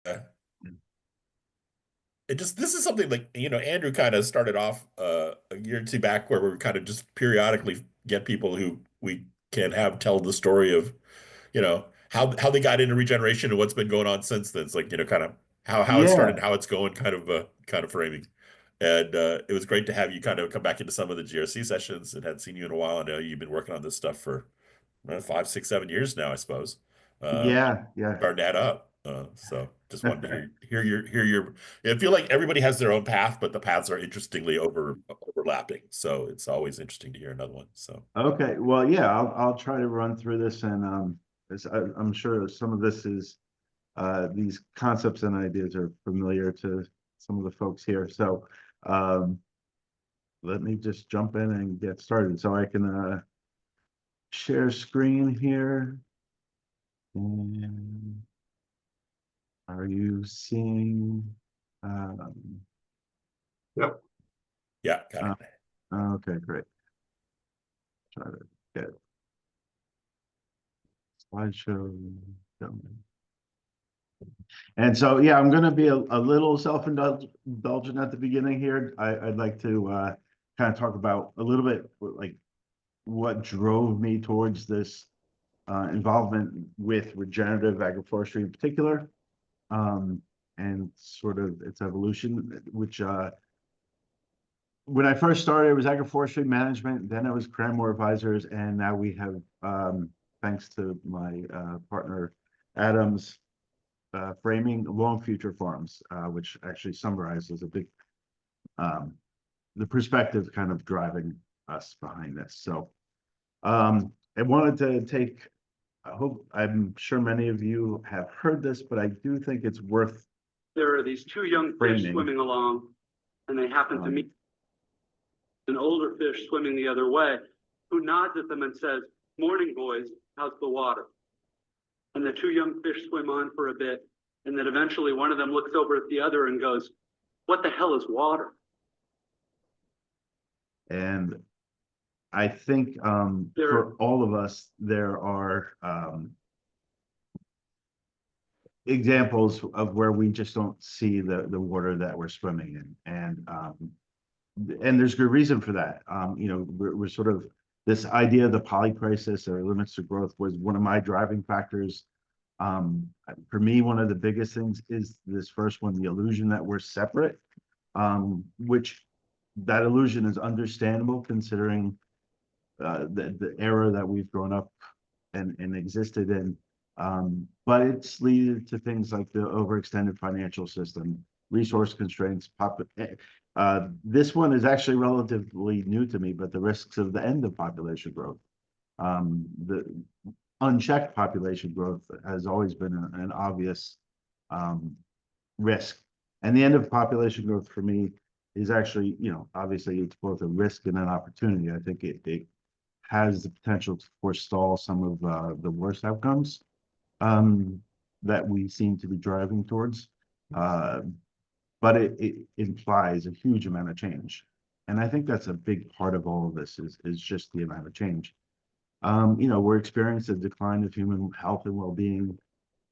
Uh, this is something like, Andrew kind of started off a year or two back where we kind of just periodically get people who we can have tell the story of, how they got into regeneration and what's been going on since then. It's like, kind of how it started and Yeah, how it's going, kind of framing. And it was great to have you kind of come back into some of the GRC sessions, and hadn't seen you in a while. I know you've been working on this stuff for 5, 6, 7 years now, I suppose. Uh, yeah. Starting to add up. So just wanted to hear your. I feel like everybody has their own path, but the paths are interestingly overlapping. So it's always interesting to hear another one. So Okay, well, yeah, I'll try to run through this, and I'm sure some of this is these concepts and ideas are familiar to some of the folks here. So um, let me just jump in and get started. So I can share screen here. And are you seeing? Um, Yep. yeah, got uh, it. okay, great. Try to get slideshow going. And so, yeah, I'm going to be a little self-indulgent at the beginning here. I'd like to kind of talk about a little bit like what drove me towards this involvement with regenerative agroforestry in particular, um, and sort of its evolution, which when I first started, it was agroforestry management, then it was Cranmore Advisors, and now we have, thanks to my partner Adam's framing long future farms, which actually summarizes a big the perspective kind of driving us behind this. So I wanted to take, I'm sure many of you have heard this, but I do think it's worth There are these two young fish framing. swimming along, and they happen to meet an older fish swimming the other way, who nods at them and says, "Morning, boys, how's the water?" And the two young fish swim on for a bit, and then eventually one of them looks over at the other and goes, "What the hell is water?" And I think for all of us, there are examples of where we just don't see the water that we're swimming in, and there's good reason for that. We're sort of this idea of the polycrisis or limits to growth was one of my driving factors. For me, one of the biggest things is this first one, the illusion that we're separate, which that illusion is understandable considering the era that we've grown up and existed in. But it's leading to things like the overextended financial system, resource constraints. This one is actually relatively new to me, but the risks of the end of population growth. The unchecked population growth has always been an obvious um, risk. And the end of population growth for me is actually, obviously it's both a risk and an opportunity. I think it has the potential to forestall some of the worst outcomes um, that we seem to be driving towards. Uh, but it implies a huge amount of change. And I think that's a big part of all of this is just the amount of change. We're experiencing a decline of human health and well-being.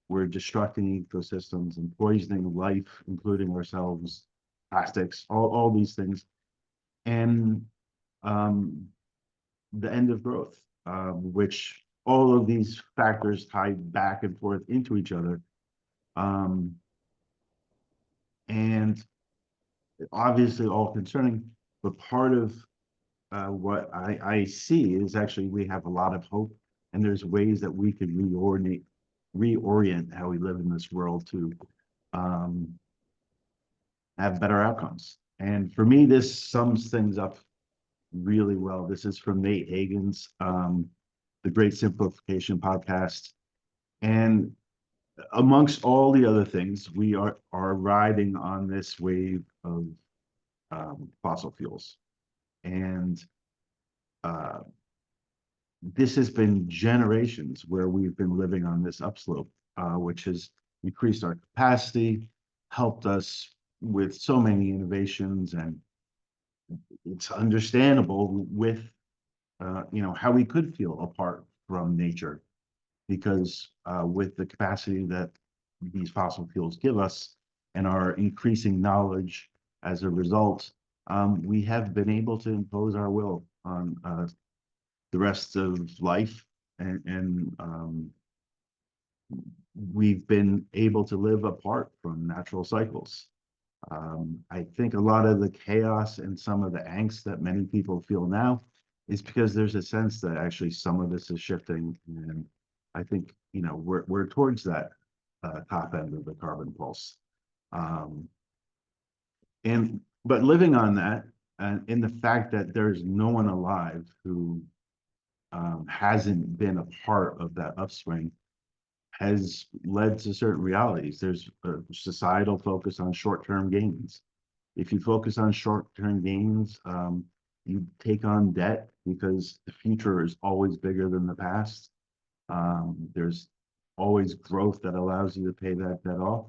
We're destructing ecosystems and poisoning life, including ourselves, plastics, all these things. And um, the end of growth, which all of these factors tie back and forth into each other. Um, and obviously all concerning, but part of what I see is actually we have a lot of hope, and there's ways that we could reorient how we live in this world to um, have better outcomes. And for me, this sums things up really well. This is from Nate Hagen's The Great Simplification podcast. And amongst all the other things, we are riding on this wave of fossil fuels. And uh, this has been generations where we've been living on this upslope, which has increased our capacity, helped us with so many innovations, and it's understandable with how we could feel apart from nature because with the capacity that these fossil fuels give us and our increasing knowledge as a result, we have been able to impose our will on the rest of life, and we've been able to live apart from natural cycles. I think a lot of the chaos and some of the angst that many people feel now is because there's a sense that actually some of this is shifting, and I think, you know, we're towards that top end of the carbon pulse. But living on that, and in the fact that there's no one alive who hasn't been a part of that upswing, has led to certain realities. There's a societal focus on short-term gains. If you focus on short-term gains, you take on debt because the future is always bigger than the past. There's always growth that allows you to pay that debt off.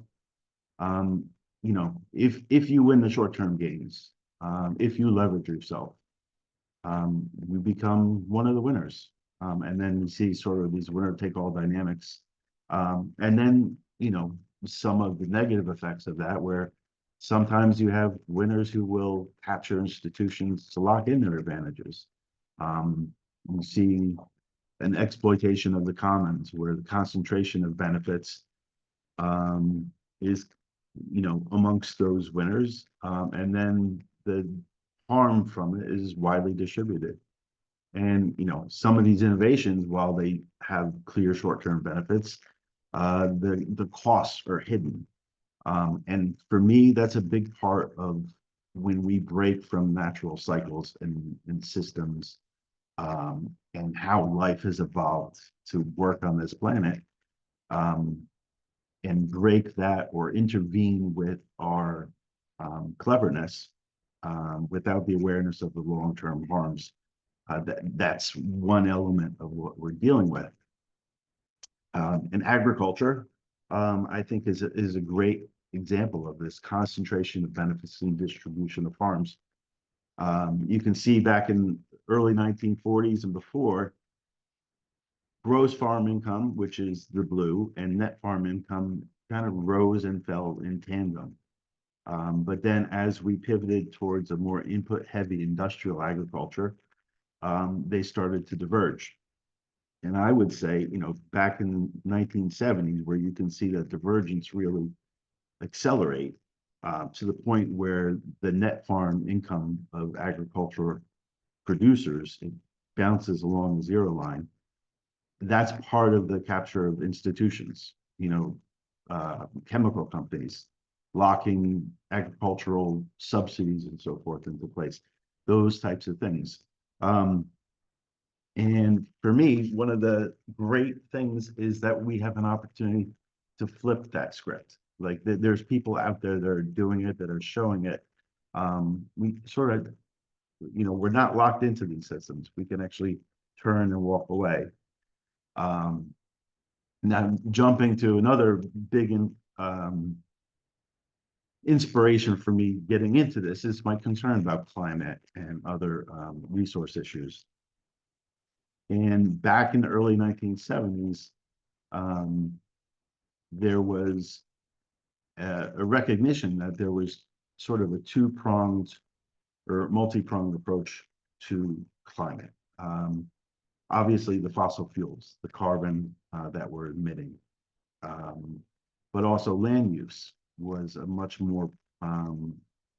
You know, if you win the short-term gains, if you leverage yourself, you become one of the winners. And then you see sort of these winner-take-all dynamics. And then, you know, some of the negative effects of that, where sometimes you have winners who will capture institutions to lock in their advantages. You see an exploitation of the commons, where the concentration of benefits is, you know, amongst those winners, and then the harm from it is widely distributed. And, you know, some of these innovations, while they have clear short-term benefits, the costs are hidden. And for me, that's a big part of when we break from natural cycles and systems, and how life has evolved to work on this planet, and break that or intervene with our cleverness, without the awareness of the long-term harms. That's one element of what we're dealing with. And agriculture, I think, is a great example of this concentration of benefits and distribution of farms. You can see back in early 1940s and before, gross farm income, which is the blue, and net farm income kind of rose and fell in tandem. But then as we pivoted towards a more input-heavy industrial agriculture, they started to diverge. And I would say, you know, back in the 1970s, where you can see that divergence really accelerate, to the point where the net farm income of agricultural producers, it bounces along the zero line. That's part of the capture of institutions, you know, chemical companies locking agricultural subsidies and so forth into place, those types of things. And for me, one of the great things is that we have an opportunity to flip that script. Like there's people out there that are doing it, that are showing it. We sort of, you know, we're not locked into these systems. We can actually turn and walk away. Now, jumping to another big inspiration for me getting into this is my concern about climate and other resource issues. And back in the early 1970s, there was a recognition that there was sort of a two-pronged or multi-pronged approach to climate. Obviously, the fossil fuels, the carbon that we're emitting, but also land use was a much more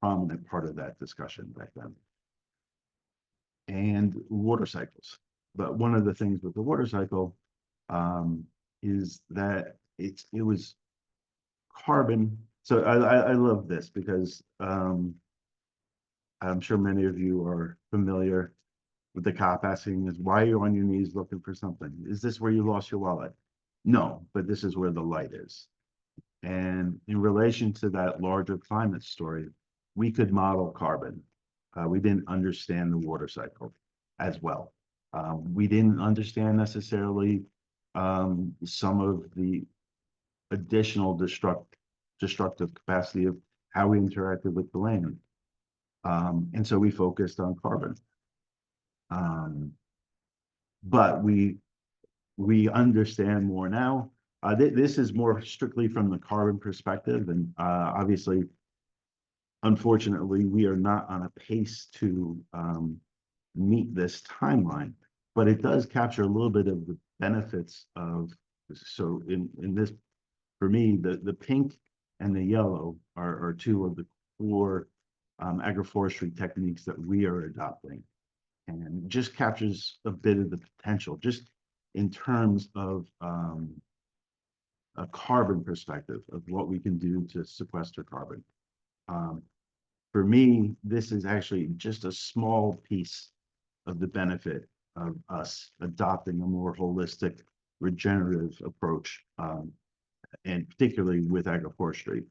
prominent part of that discussion back then. And water cycles. But one of the things with the water cycle is that it was carbon. So I love this because I'm sure many of you are familiar with the cop asking is, why are you on your knees looking for something? Is this where you lost your wallet? No, but this is where the light is. And in relation to that larger climate story, we could model carbon. We didn't understand the water cycle as well. We didn't understand necessarily some of the additional destructive capacity of how we interacted with the land. And so we focused on carbon. But we understand more now, This is more strictly from the carbon perspective, and obviously, unfortunately, we are not on a pace to meet this timeline, but it does capture a little bit of the benefits of. So in this, for me, the pink and the yellow are two of the core agroforestry techniques that we are adopting, and just captures a bit of the potential, just in terms of a carbon perspective of what we can do to sequester carbon. For me, this is actually just a small piece of the benefit of us adopting a more holistic, regenerative approach, and particularly with agroforestry.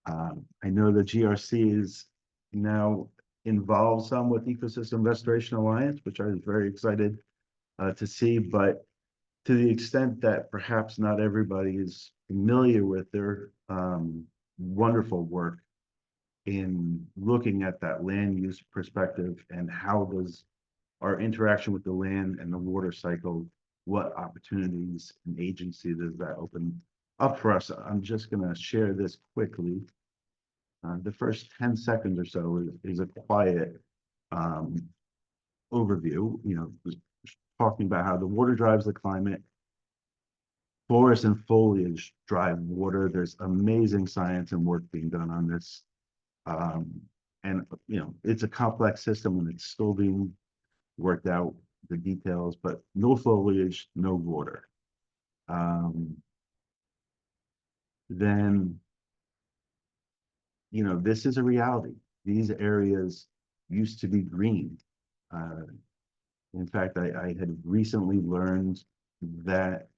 I know the GRC is now involved some with Ecosystem Restoration Alliance, which I was very excited to see, but to the extent that perhaps not everybody is familiar with their wonderful work in looking at that land use perspective and how does our interaction with the land and the water cycle, what opportunities and agency does that open up for us? I'm just going to share this quickly. The first 10 seconds or so is a quiet overview, talking about how the water drives the climate. Forests and foliage drive water. There's amazing science and work being done on this. And, it's a complex system and it's still being worked out, the details, but no foliage, no water. Then, this is a reality. These areas used to be green. In fact, I had recently learned that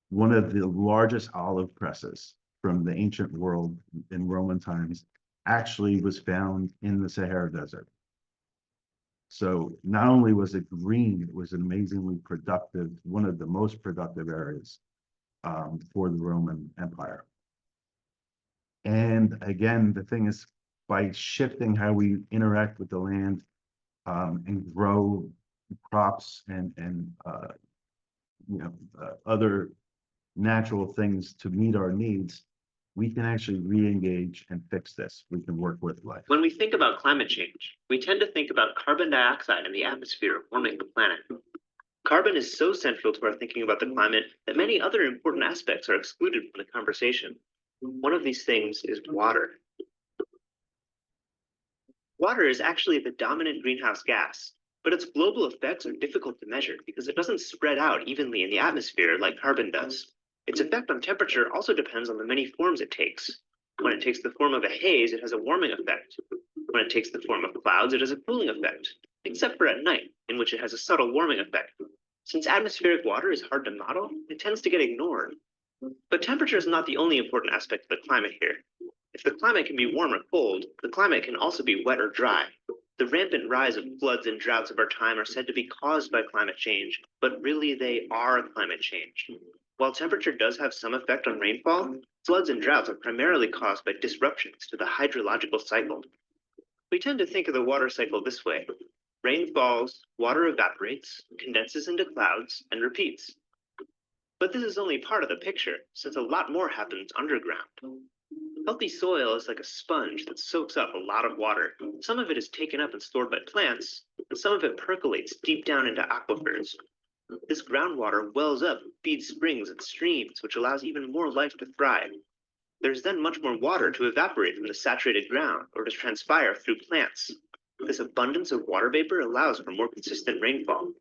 one of the largest olive presses from the ancient world in Roman times actually was found in the Sahara Desert. So not only was it green, it was an amazingly productive, one of the most productive areas for the Roman Empire. And again, the thing is, by shifting how we interact with the land and grow crops and other natural things to meet our needs, we can actually re-engage and fix this. We can work with life. When we think about climate change, we tend to think about carbon dioxide in the atmosphere warming the planet. Carbon is so central to our thinking about the climate that many other important aspects are excluded from the conversation. One of these things is water. Water is actually the dominant greenhouse gas, but its global effects are difficult to measure because it doesn't spread out evenly in the atmosphere like carbon does. Its effect on temperature also depends on the many forms it takes. When it takes the form of a haze, it has a warming effect. When it takes the form of clouds, it has a cooling effect, except for at night, in which it has a subtle warming effect. Since atmospheric water is hard to model, it tends to get ignored. But temperature is not the only important aspect of the climate here. If the climate can be warm or cold, the climate can also be wet or dry. The rampant rise of floods and droughts of our time are said to be caused by climate change, but really they are climate change. While temperature does have some effect on rainfall, floods and droughts are primarily caused by disruptions to the hydrological cycle. We tend to think of the water cycle this way. Rain falls, water evaporates, condenses into clouds, and repeats. But this is only part of the picture, since a lot more happens underground. Healthy soil is like a sponge that soaks up a lot of water. Some of it is taken up and stored by plants, and some of it percolates deep down into aquifers. This groundwater wells up and feeds springs and streams, which allows even more life to thrive. There's then much more water to evaporate from the saturated ground or to transpire through plants. This abundance of water vapor allows for more consistent rainfall.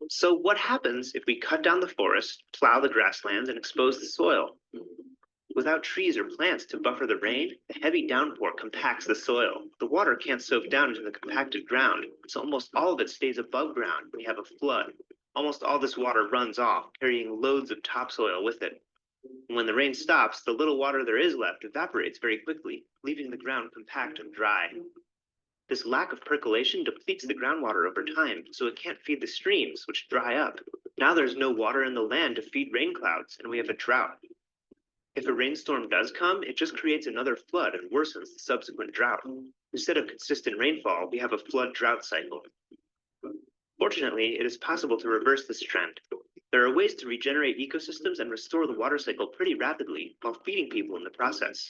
So what happens if we cut down the forest, plow the grasslands, and expose the soil? Without trees or plants to buffer the rain, the heavy downpour compacts the soil. The water can't soak down into the compacted ground, so almost all of it stays above ground when we have a flood. Almost all this water runs off, carrying loads of topsoil with it. And when the rain stops, the little water there is left evaporates very quickly, leaving the ground compact and dry. This lack of percolation depletes the groundwater over time, so it can't feed the streams, which dry up. Now there's no water in the land to feed rain clouds, and we have a drought. If a rainstorm does come, it just creates another flood and worsens the subsequent drought. Instead of consistent rainfall, we have a flood-drought cycle. Fortunately, it is possible to reverse this trend. There are ways to regenerate ecosystems and restore the water cycle pretty rapidly while feeding people in the process.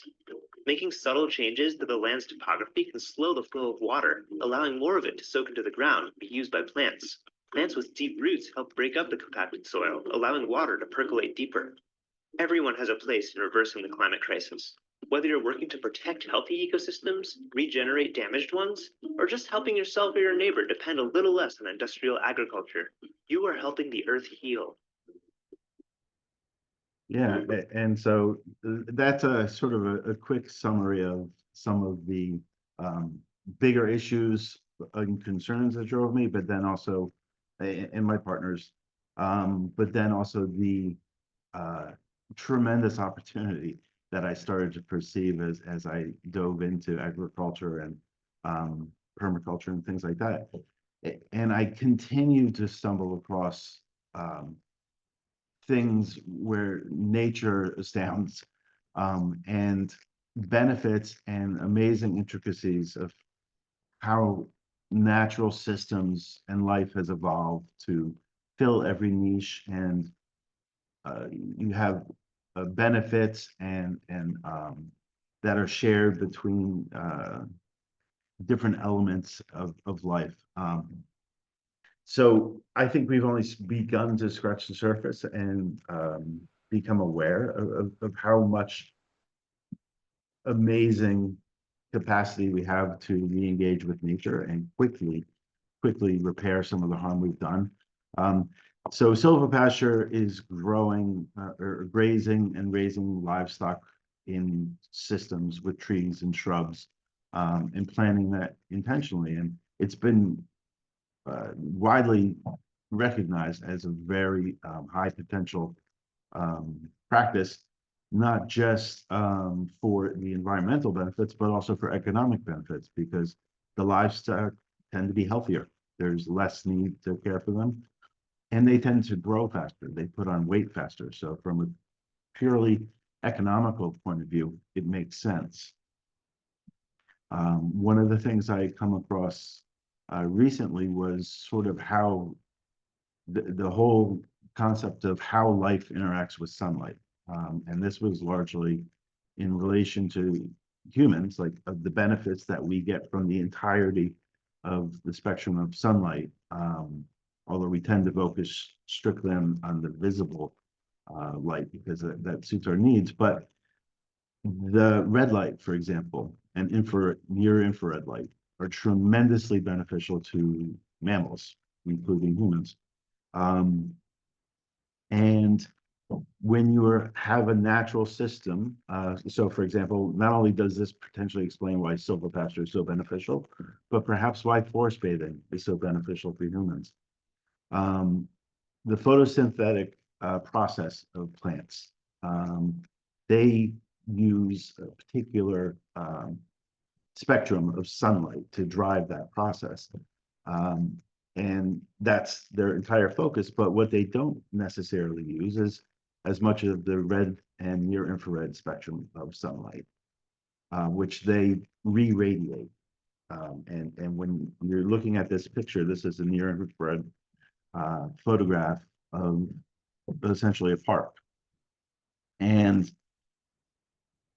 Making subtle changes to the land's topography can slow the flow of water, allowing more of it to soak into the ground and be used by plants. Plants with deep roots help break up the compacted soil, allowing water to percolate deeper. Everyone has a place in reversing the climate crisis. Whether you're working to protect healthy ecosystems, regenerate damaged ones, or just helping yourself or your neighbor depend a little less on industrial agriculture, you are helping the earth heal. Yeah, and so that's a sort of a quick summary of some of the bigger issues and concerns that drove me, but then also, and my partners, but then also the tremendous opportunity that I started to perceive as I dove into agriculture and permaculture and things like that. And I continue to stumble across things where nature astounds, and benefits and amazing intricacies of how natural systems and life has evolved to fill every niche, and you have benefits and that are shared between different elements of life. So I think we've only begun to scratch the surface and become aware of how much amazing capacity we have to re-engage with nature and quickly repair some of the harm we've done. So silvopasture is growing or grazing and raising livestock in systems with trees and shrubs, and planting that intentionally. And it's been widely recognized as a very high potential practice, not just for the environmental benefits, but also for economic benefits, because the livestock tend to be healthier. There's less need to care for them, and they tend to grow faster. They put on weight faster. So from a purely economical point of view, it makes sense. One of the things I come across recently was sort of how the whole concept of how life interacts with sunlight. And this was largely in relation to humans, like the benefits that we get from the entirety of the spectrum of sunlight, although we tend to focus strictly on the visible light because that suits our needs. But the red light, for example, and near infrared light are tremendously beneficial to mammals, including humans. And when you have a natural system, so for example, not only does this potentially explain why silvopasture is so beneficial, but perhaps why forest bathing is so beneficial for humans. The photosynthetic process of plants, they use a particular spectrum of sunlight to drive that process. And that's their entire focus. But what they don't necessarily use is as much of the red and near infrared spectrum of sunlight, which they re-radiate. And when you're looking at this picture, this is a near infrared photograph of essentially a park. And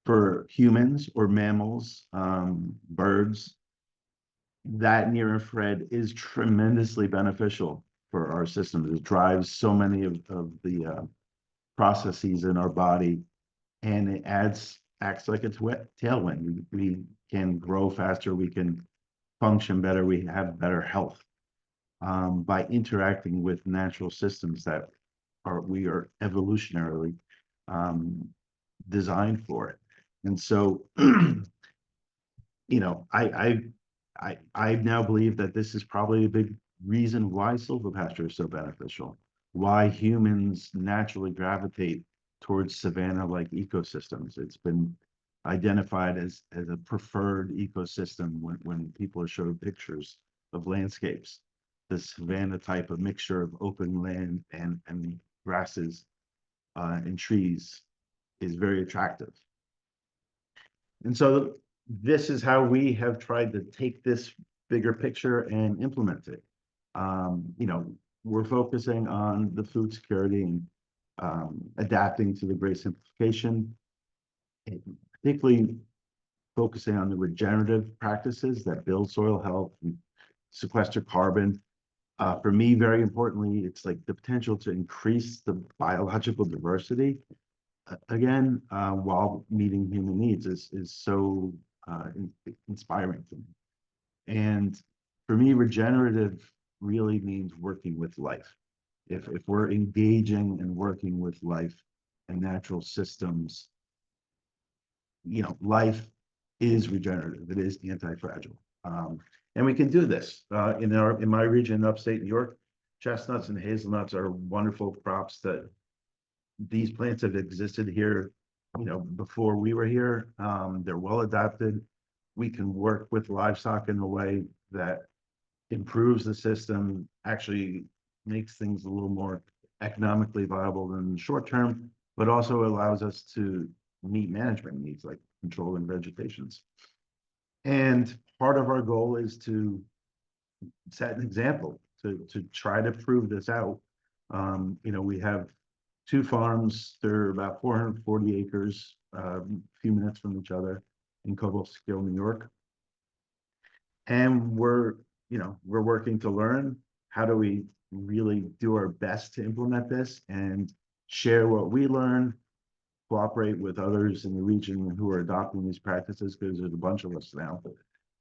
for humans or mammals, birds, that near infrared is tremendously beneficial for our systems. It drives so many of the processes in our body, and it acts like a tailwind. We can grow faster, we can function better, we have better health by interacting with natural systems that we are evolutionarily designed for it. And so, you know, I now believe that this is probably a big reason why silvopasture is so beneficial, why humans naturally gravitate towards savanna-like ecosystems. It's been identified as a preferred ecosystem when people are showed pictures of landscapes. The savanna type of mixture of open land and grasses and trees is very attractive. And so this is how we have tried to take this bigger picture and implement it. You know, we're focusing on the food security and adapting to the great simplification, and particularly focusing on the regenerative practices that build soil health and sequester carbon. For me, very importantly, it's like the potential to increase the biological diversity again, while meeting human needs is so inspiring to me. And for me, regenerative really means working with life. If we're engaging and working with life and natural systems, you know, life is regenerative. It is anti-fragile. And we can do this in my region, upstate New York. Chestnuts and hazelnuts are wonderful crops that these plants have existed here, you know, before we were here. They're well adapted. We can work with livestock in a way that improves the system, actually makes things a little more economically viable in the short term, but also allows us to meet management needs like controlling vegetations. And part of our goal is to set an example to try to prove this out. You know, we have 2 farms. They're about 440 acres, a few minutes from each other in Cobblestone, New York. And we're working to learn how do we really do our best to implement this and share what we learn, cooperate with others in the region who are adopting these practices, because there's a bunch of us now.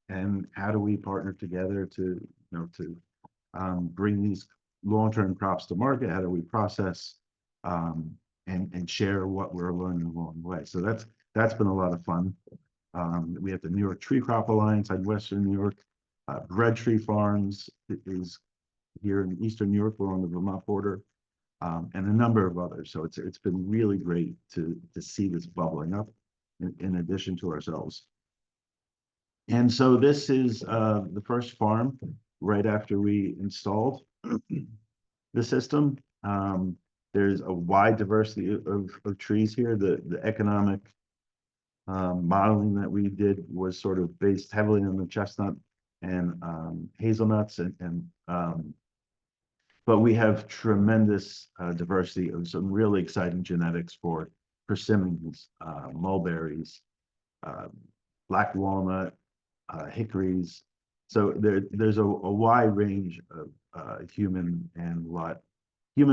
And how do we partner together to bring these long-term crops to market? How do we process and share what we're learning along the way? So that's been a lot of fun. We have the New York Tree Crop Alliance in Western New York. Red Tree Farms is here in Eastern New York. We're on the Vermont border, and a number of others. So it's been really great to see this bubbling up in addition to ourselves. And so this is the first farm right after we installed the system. There's a wide diversity of trees here. The economic modeling that we did was sort of based heavily on the chestnut and hazelnuts, but we have tremendous diversity of some really exciting genetics for persimmons, mulberries, black walnut, hickories. So there's a wide range of human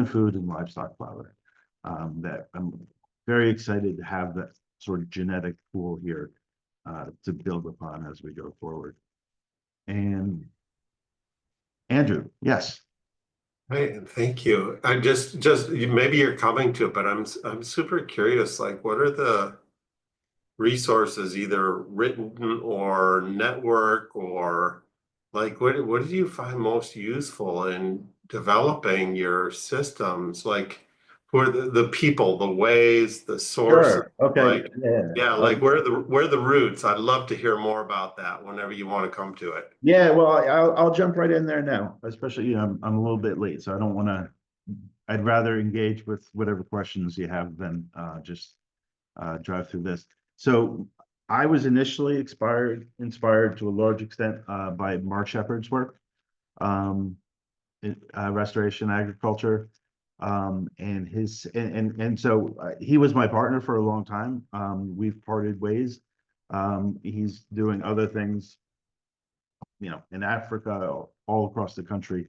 food and livestock flour that I'm very excited to have that sort of genetic pool here to build upon as we go forward. And Andrew, yes. Hey, thank you. I just maybe you're coming to it, but I'm super curious. Like, what are the resources, either written or network, or like what do you find most useful in developing your systems? Like, who are the people, the ways, the sources? Sure. Okay. Like, yeah, like Okay. where are the roots? I'd love to hear more about that whenever you want to come to it. Yeah, well, I'll jump right in there now, especially, you know, I'm a little bit late, so I don't want to, I'd rather engage with whatever questions you have than just drive through this. So I was initially inspired to a large extent by Mark Shepard's work, in restoration agriculture, and his and so he was my partner for a long time. We've parted ways. He's doing other things, you know, in Africa, all across the country,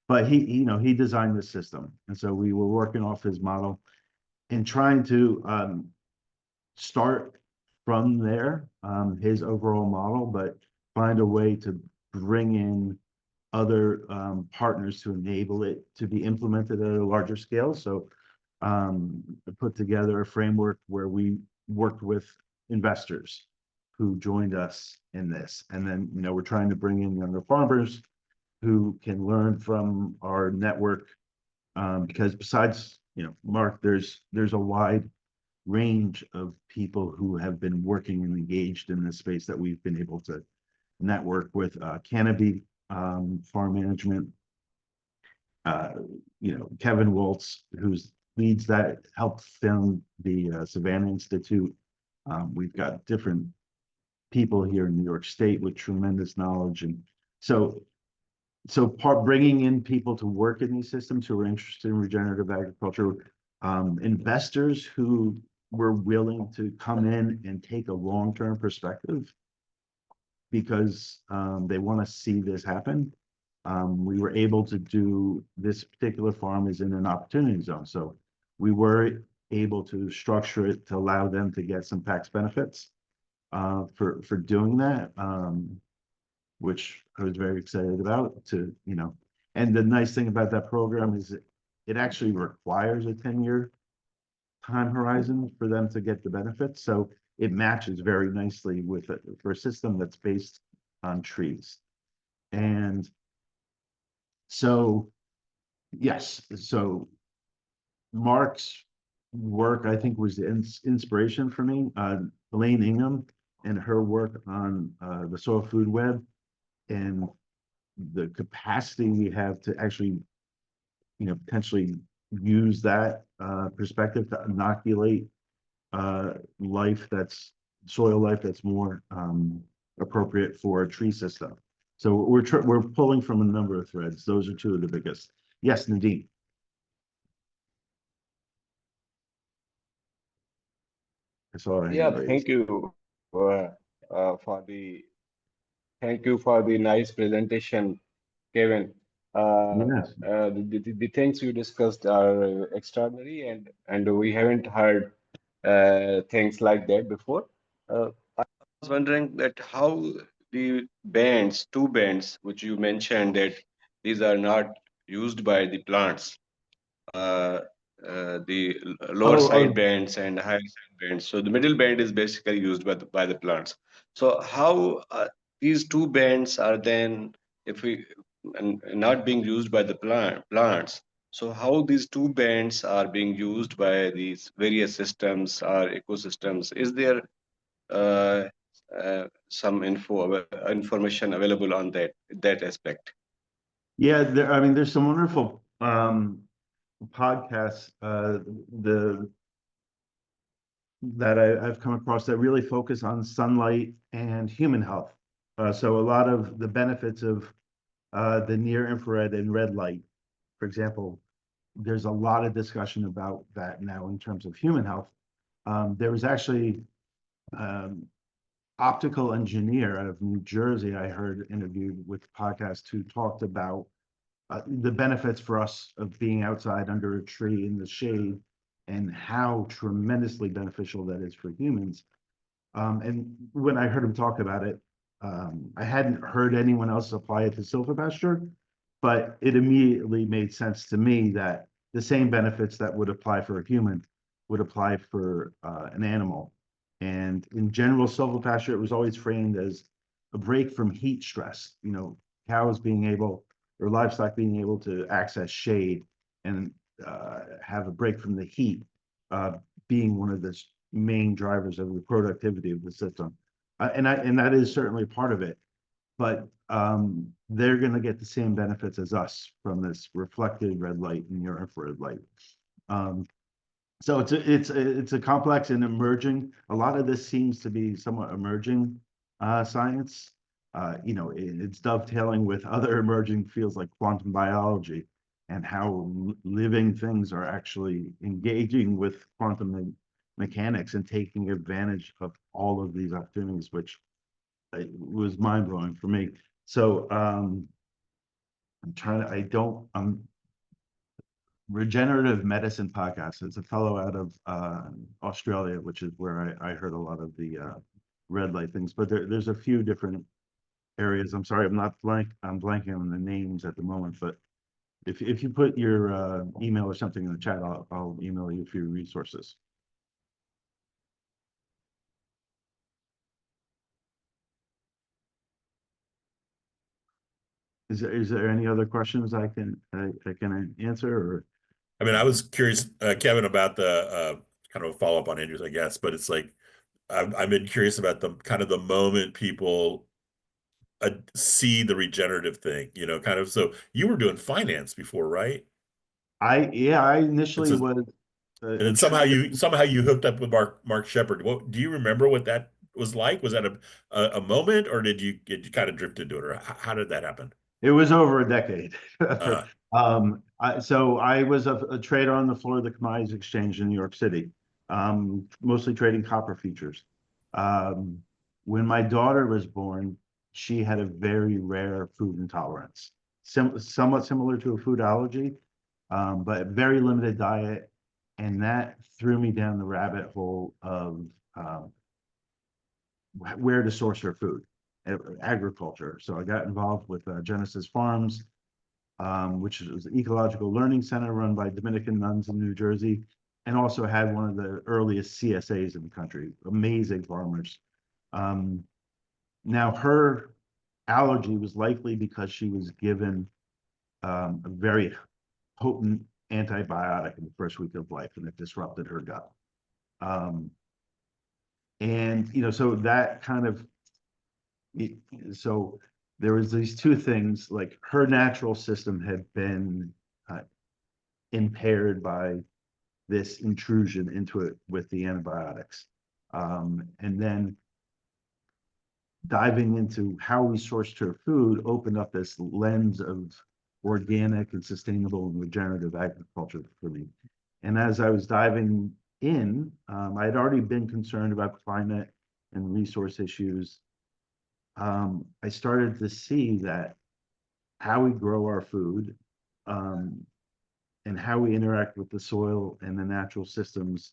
but he designed this system, and so we were working off his model and trying to start from there, his overall model, but find a way to bring in other partners to enable it to be implemented at a larger scale. So put together a framework where we worked with investors who joined us in this. And then, you know, we're trying to bring in younger farmers who can learn from our network, because besides, you know, Mark, there's a wide range of people who have been working and engaged in this space that we've been able to network with. Canopy Farm Management, you know, Kevin Waltz, who's leads that, helped found the Savannah Institute. We've got different people here in New York State with tremendous knowledge, and so so bringing in people to work in these systems who are interested in regenerative agriculture, investors who were willing to come in and take a long-term perspective because they want to see this happen. We were able to do this particular farm is in an opportunity zone. So we were able to structure it to allow them to get some tax benefits for doing that, which I was very excited about to, and the nice thing about that program is it actually requires a 10-year time horizon for them to get the benefits. So it matches very nicely with for a system that's based on trees. And so, yes, so Mark's work, I think, was the inspiration for me. Elaine Ingham and her work on the soil food web and the capacity we have to actually, potentially use that perspective to inoculate soil life that's more appropriate for a tree system. So we're pulling from a number of threads. Those are two of the biggest. Yes, Nadine. I saw a hand raised. Uh, uh, for the thank you for the nice presentation, Kevin. Yes. The things you discussed are extraordinary, and we haven't heard things like that before. I was wondering that how the two bands, which you mentioned that these are not used by the plants, uh, the lower side Oh, bands and higher side bands. So the middle band is basically used by the plants. So how these two bands are then, if we not being used by the plants, so how these two bands are being used by these various systems or ecosystems? Is there uh, some information available on that aspect? yeah. I mean, there's some wonderful podcasts I've come across that really focus on sunlight and human health. So a lot of the benefits of the near infrared and red light, for example, there's a lot of discussion about that now in terms of human health. There was actually um, optical engineer out of New Jersey I heard interviewed with the podcast who talked about the benefits for us of being outside under a tree in the shade and how tremendously beneficial that is for humans. And when I heard him talk about it, I hadn't heard anyone else apply it to silvopasture, but it immediately made sense to me that the same benefits that would apply for a human would apply for an animal. And in general, silvopasture, it was always framed as a break from heat stress, cows being able or livestock being able to access shade and have a break from the heat, being one of the main drivers of the productivity of the system. And that is certainly part of it, but they're going to get the same benefits as us from this reflected red light and near infrared light. So it's a complex and emerging. A lot of this seems to be somewhat emerging science. It's dovetailing with other emerging fields like quantum biology and how living things are actually engaging with quantum mechanics and taking advantage of all of these opportunities, which was mind-blowing for me. So Regenerative Medicine Podcast. It's a fellow out of Australia, which is where I heard a lot of the red light things, but there's a few different areas. I'm sorry, I'm blanking on the names at the moment, but if you put your email or something in the chat, I'll email you a few resources. Is there any other questions I can answer? Or I mean, I was curious, Kevin, about the kind of a follow-up on Andrew's, I guess, but it's like I've been curious about the kind of the moment people see the regenerative thing, kind of. So you were doing finance before, right? I And initially so, was and then somehow you hooked up with Mark Shepard. What do you remember what that was like? Was that a moment, or did you kind of drift into it, or how did that happen? It was over a decade. Uh, So I was a trader on the floor of the Commodities Exchange in New York City, mostly trading copper futures. Um, when my daughter was born, she had a very rare food intolerance, somewhat similar to a food allergy, but very limited diet. And that threw me down the rabbit hole of um, where to source her food, agriculture. So I got involved with Genesis Farms, which is an ecological learning center run by Dominican nuns in New Jersey, and also had one of the earliest CSAs in the country. Amazing farmers. Um, Now her allergy was likely because she was given a very potent antibiotic in the first week of life, and it disrupted her gut. Um, and so that kind of so there was these two things, like her natural system had been impaired by this intrusion into it with the antibiotics. And then diving into how we sourced her food opened up this lens of organic and sustainable and regenerative agriculture for me. And as I was diving in, I had already been concerned about climate and resource issues. I started to see that how we grow our food, and how we interact with the soil and the natural systems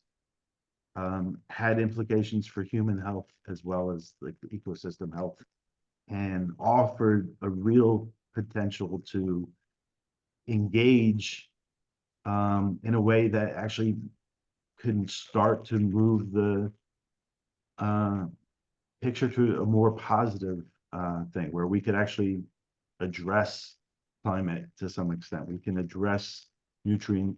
had implications for human health as well as like the ecosystem health, and offered a real potential to engage in a way that actually could start to move the uh, picture to a more positive thing where we could actually address climate to some extent. We can address nutrient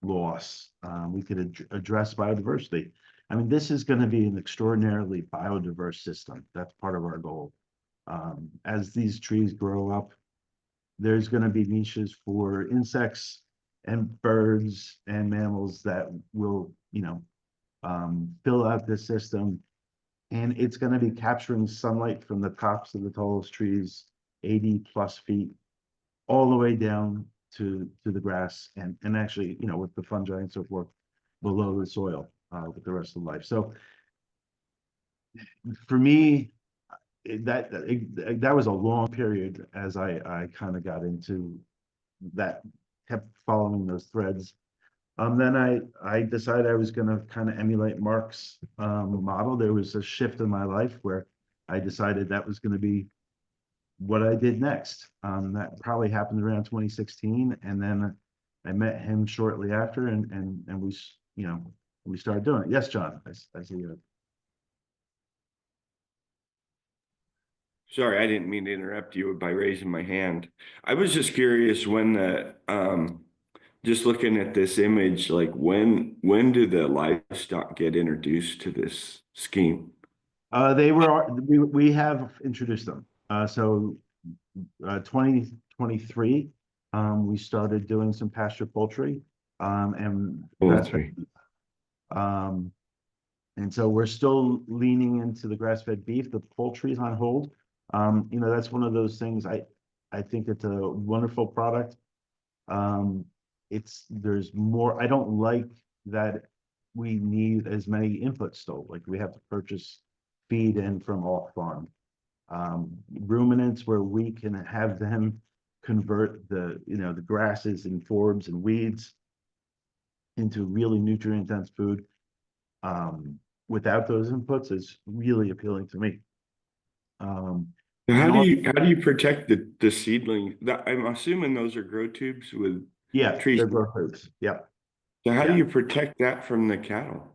loss. We could address biodiversity. I mean, this is going to be an extraordinarily biodiverse system. That's part of our goal. As these trees grow up, there's going to be niches for insects and birds and mammals that will, fill out this system. And it's going to be capturing sunlight from the tops of the tallest trees, 80 plus feet, all the way down to the grass, and actually, with the fungi and so forth below the soil with the rest of life. So for me, that was a long period as I kind of got into that, kept following those threads. Then I decided I was going to kind of emulate Mark's model. There was a shift in my life where I decided that was going to be what I did next. That probably happened around 2016, and then I met him shortly after, and we started doing it. Yes, John, I see you. Sorry, I didn't mean to interrupt you by raising my hand. I was just curious when just looking at this image, like when do the livestock get introduced to this scheme? We have introduced them. So 2023, we started doing some pasture poultry, and Poultry. and so we're still leaning into the grass-fed beef. The poultry is on hold. That's one of those things. I think it's a wonderful product. There's more. I don't like that we need as many inputs still. Like we have to purchase feed in from off farm. Ruminants where we can have them convert the grasses and forbs and weeds into really nutrient dense food without those inputs is really appealing to me. How do you protect the seedling? I'm assuming those are grow tubes with trees. They're growth herbs. Yep. So how do you protect that from the cattle?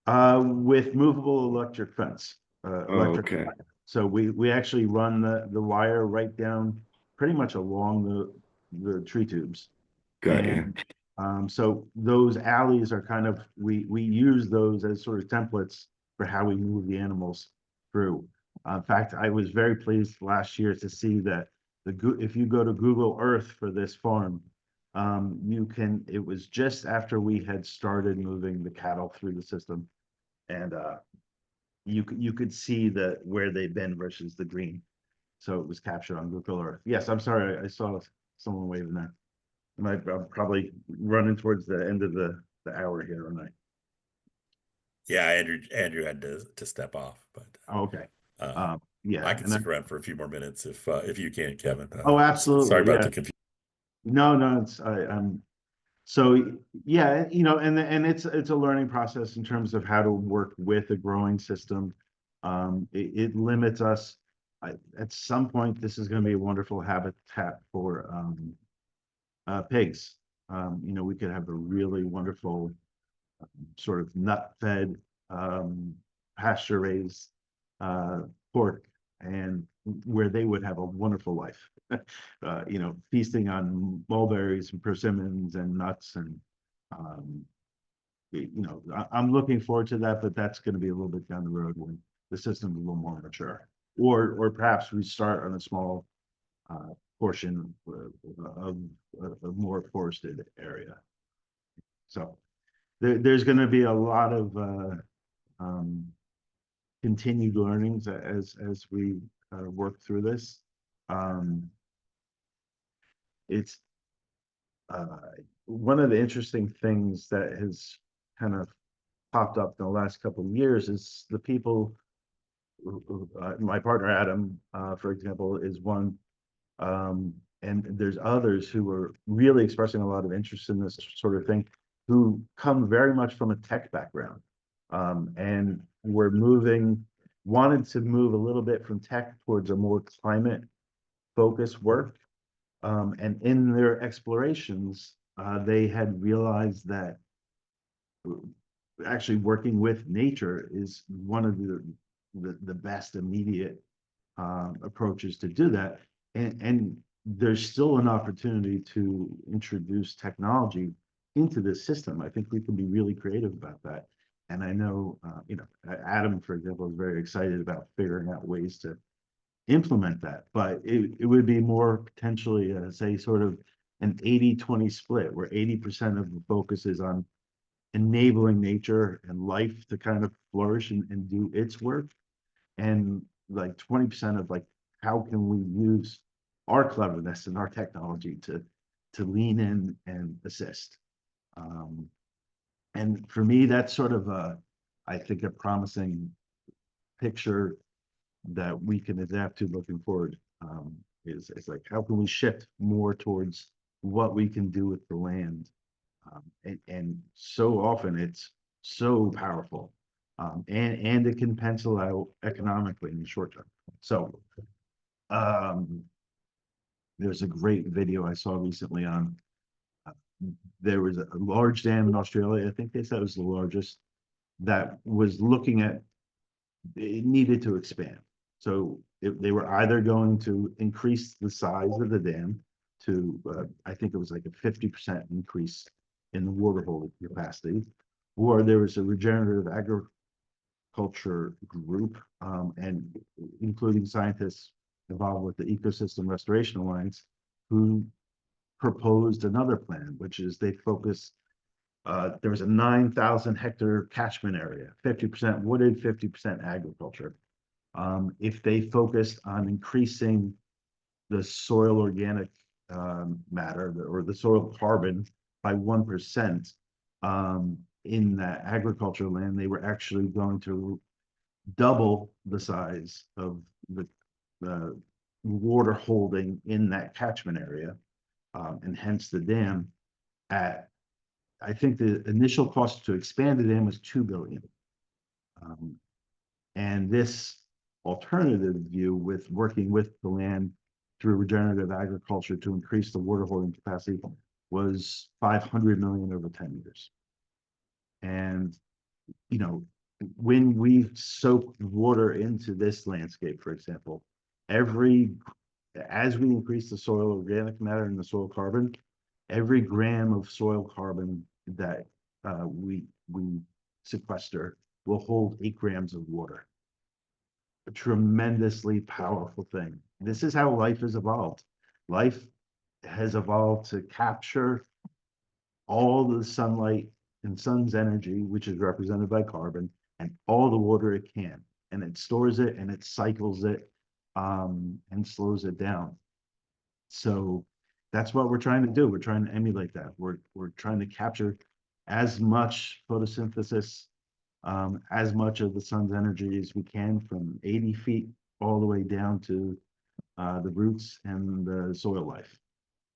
With movable electric fence. Okay. So we actually run the wire right down pretty much along the tree tubes. Got you. So those alleys are kind of, we use those as sort of templates for how we move the animals through. In fact, I was very pleased last year to see that if you go to Google Earth for this farm, it was just after we had started moving the cattle through the system, and you could see where they've been versus the green. So it was captured on Google Earth. Yes, I'm sorry, I saw someone waving there. I'm probably running towards the end of the hour here, aren't I? Yeah, Andrew had to step off, but Oh, okay. uh, Yeah, I can and stick around for a few more minutes if you can, Kevin. oh, Sorry absolutely, about yeah. the confusion. No, I'm so yeah, and it's a learning process in terms of how to work with a growing system. It limits us. At some point, this is going to be a wonderful habitat for pigs. We could have a really wonderful sort of nut-fed, pasture-raised pork, and where they would have a wonderful life. Feasting on mulberries and persimmons and nuts, and I'm looking forward to that, but that's going to be a little bit down the road when the system's a little more mature, or perhaps we start on a small portion of a more forested area. So there's going to be a lot of um, continued learnings as we work through this. It's one of the interesting things that has kind of popped up in the last couple of years is the people. My partner Adam, for example, is one, and there's others who are really expressing a lot of interest in this sort of thing, who come very much from a tech background, and we're wanted to move a little bit from tech towards a more climate focused work. And in their explorations, they had realized that actually working with nature is one of the best immediate approaches to do that. And there's still an opportunity to introduce technology into this system. I think we can be really creative about that. And I know, Adam, for example, is very excited about figuring out ways to implement that, but it would be more potentially, say, sort of an 80-20 split, where 80% of the focus is on enabling nature and life to kind of flourish and do its work, and like 20% of like, how can we use our cleverness and our technology to lean in and assist. And for me, that's sort of I think a promising picture that we can adapt to looking forward. Is like, how can we shift more towards what we can do with the land, and so often it's so powerful, and it can pencil out economically in the short term. So there's a great video I saw recently on, there was a large dam in Australia, I think they said it was the largest, that was looking at, it needed to expand. So they were either going to increase the size of the dam to, I think it was like a 50% increase in the water holding capacity, or there was a regenerative agriculture group, and including scientists involved with the Ecosystem Restoration Alliance, who proposed another plan, which is they focus. There was a 9,000 hectare catchment area, 50% wooded, 50% agriculture. If they focused on increasing the soil organic matter, or the soil carbon, by 1%, in that agricultural land, they were actually going to double the size of the water holding in that catchment area, and hence the dam. At, I think the initial cost to expand the dam was 2 billion. And this alternative view, with working with the land through regenerative agriculture to increase the water holding capacity, was 500 million over 10 years. And, when we soak water into this landscape, for example, as we increase the soil organic matter and the soil carbon, every gram of soil carbon that we sequester will hold 8 grams of water. A tremendously powerful thing. This is how life has evolved. Life has evolved to capture all the sunlight and sun's energy, which is represented by carbon, and all the water it can, and it stores it and it cycles it. and slows it down. So that's what we're trying to do. We're trying to emulate that. We're trying to capture as much photosynthesis, as much of the sun's energy as we can from 80 feet all the way down to the roots and the soil life.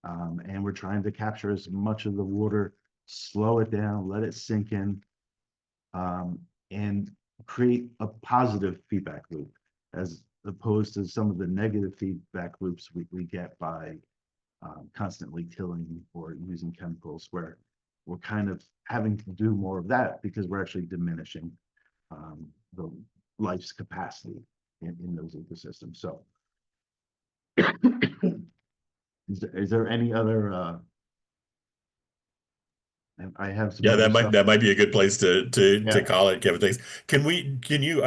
And we're trying to capture as much of the water, slow it down, let it sink in, and create a positive feedback loop as opposed to some of the negative feedback loops we get by constantly tilling or using chemicals, where we're kind of having to do more of that because we're actually diminishing the life's capacity in those ecosystems. So is there any other I have some Yeah, other stuff. that might be a good place to Yeah. call it, Kevin. Thanks. Can you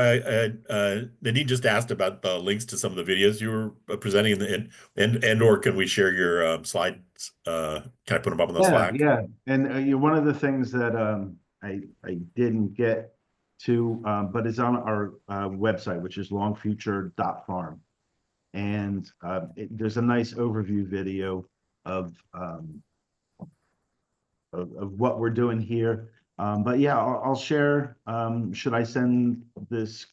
Nadine just asked about the links to some of the videos you were presenting and or can we share your slides? Can I put them up on the Slack? Yeah. And one of the things that I didn't get to, but it's on our website, which is longfuture.farm. And there's a nice overview video of what we're doing here. But yeah, I'll share. Should I send this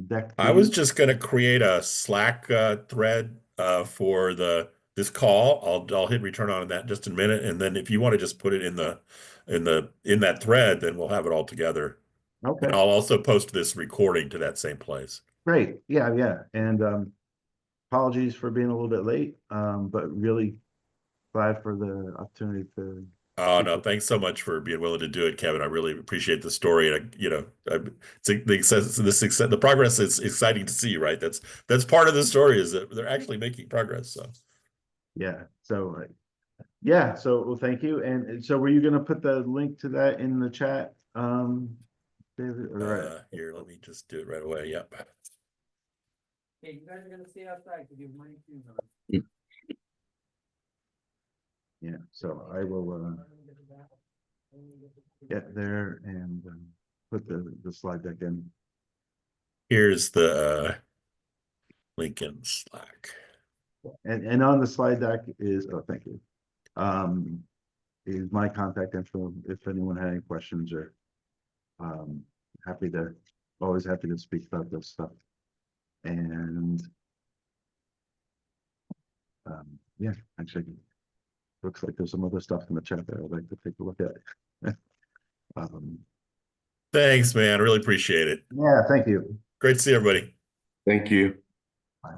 deck to I was you? just going to create a Slack thread for this call. I'll hit return on that in just a minute, and then if you want to just put it in that thread, then we'll have it all together. Okay, And I'll also post this recording to that same place. great. Yeah. And apologies for being a little bit late, but really glad for the opportunity to Oh speak no, with. thanks so much for being willing to do it, Kevin. I really appreciate the story, and the progress is exciting to see, right? That's part of the story is that they're actually making progress. So Yeah. So yeah. So well, thank you. And so were you going to put the link to that in the chat, David? All right. here, let me just do it right away. Yep. Okay, you guys are gonna stay outside because you have money shoes on. Yeah. So I will get there and put the slide deck in. Here's the link in Slack. And on the slide deck is, oh, thank you. Is my contact info if anyone had any questions or always happy to speak about this stuff. And yeah, actually looks like there's some other stuff in the chat that I'd like to take a look at. Thanks, man. I really appreciate it. Yeah, thank you. Great to see everybody. Thank you. Bye.